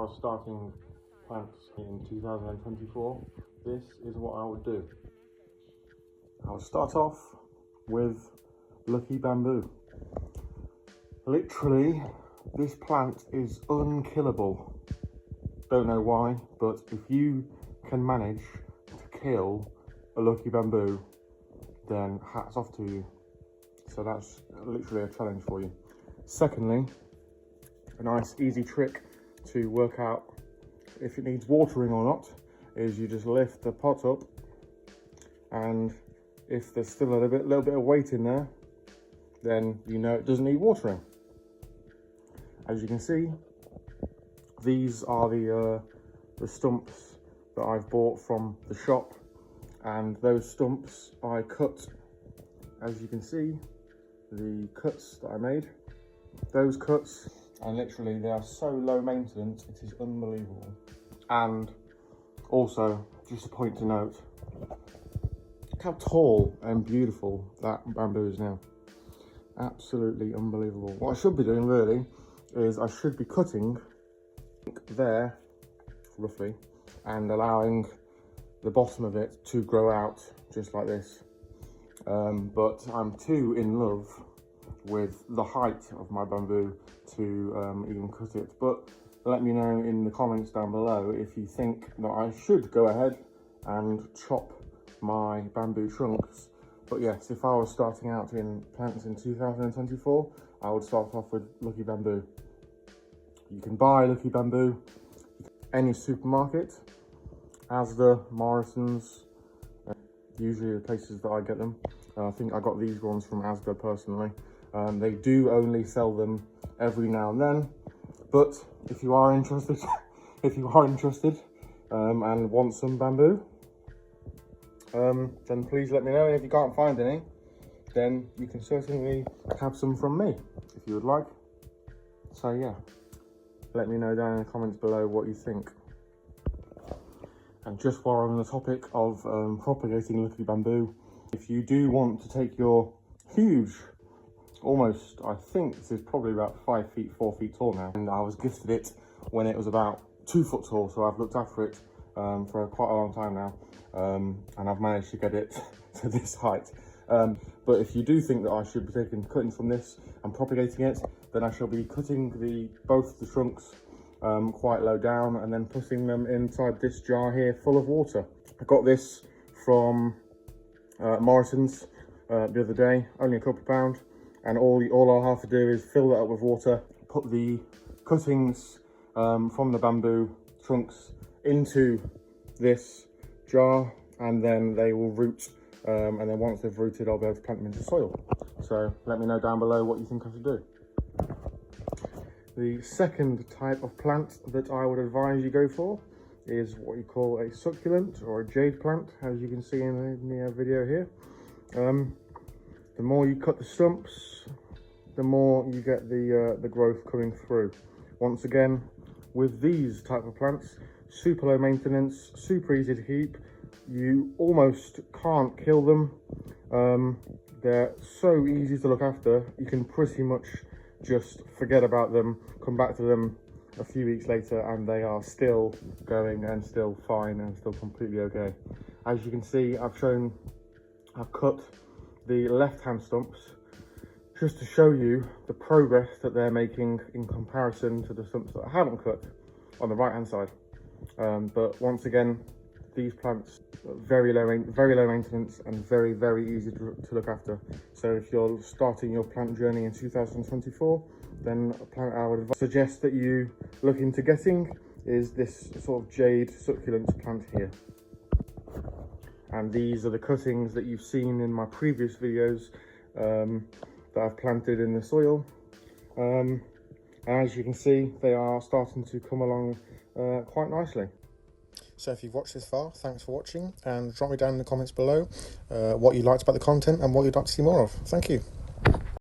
was starting plants in 2024, this is what I would do. I would start off with Lucky Bamboo. Literally, this plant is unkillable. Don't know why, but if you can manage to kill a Lucky Bamboo, then hats off to you. So that's literally a challenge for you. Secondly, a nice easy trick to work out if it needs watering or not is you just lift the pot up, and if there's still a little bit of weight in there, then you know it doesn't need watering. As you can see, these are the stumps that I've bought from the shop, and those stumps I cut. As you can see, the cuts that I made, those cuts, and literally they are so low maintenance, it is unbelievable. And also, just a point to note, look how tall and beautiful that bamboo is now. Absolutely unbelievable. What I should be doing really is I should be cutting there, roughly, and allowing the bottom of it to grow out just like this. But I'm too in love with the height of my bamboo to even cut it. But let me know in the comments down below if you think that I should go ahead and chop my bamboo trunks. But yes, if I was starting out in plants in 2024, I would start off with Lucky Bamboo. You can buy Lucky Bamboo any supermarket, Asda, Morrison's, usually the places that I get them. I think I got these ones from Asda personally. They do only sell them every now and then, but if you are interested, and want some bamboo, then please let me know. And if you can't find any, then you can certainly have some from me if you would like. So yeah, let me know down in the comments below what you think. And just while we're on the topic of propagating Lucky Bamboo, if you do want to take your huge, almost, I think this is probably about 5 feet, 4 feet tall now, and I was gifted it when it was about 2 foot tall, so I've looked after it for quite a long time now, and I've managed to get it to this height. But if you do think that I should be taking cuttings from this and propagating it, then I shall be cutting both the trunks quite low down and then putting them inside this jar here full of water. I got this from Morrison's the other day, only a couple of pounds, and all I'll have to do is fill that up with water, put the cuttings from the bamboo trunks into this jar, and then they will root, and then once they've rooted, I'll be able to plant them into soil. So let me know down below what you think I should do. The second type of plant that I would advise you go for is what you call a succulent or a jade plant, as you can see in the video here. The more you cut the stumps, the more you get the growth coming through. Once again, with these type of plants, super low maintenance, super easy to keep. You almost can't kill them. They're so easy to look after. You can pretty much just forget about them, come back to them a few weeks later, and they are still going and still fine and still completely okay. As you can see, I've cut the left-hand stumps just to show you the progress that they're making in comparison to the stumps that I haven't cut on the right-hand side. But once again, these plants are very low maintenance and very, very easy to look after. So if you're starting your plant journey in 2024, then a plant I would suggest that you look into getting is this sort of jade succulent plant here. And these are the cuttings that you've seen in my previous videos that I've planted in the soil. And as you can see, they are starting to come along quite nicely. So if you've watched this far, thanks for watching, and drop me down in the comments below what you liked about the content and what you'd like to see more of. Thank you.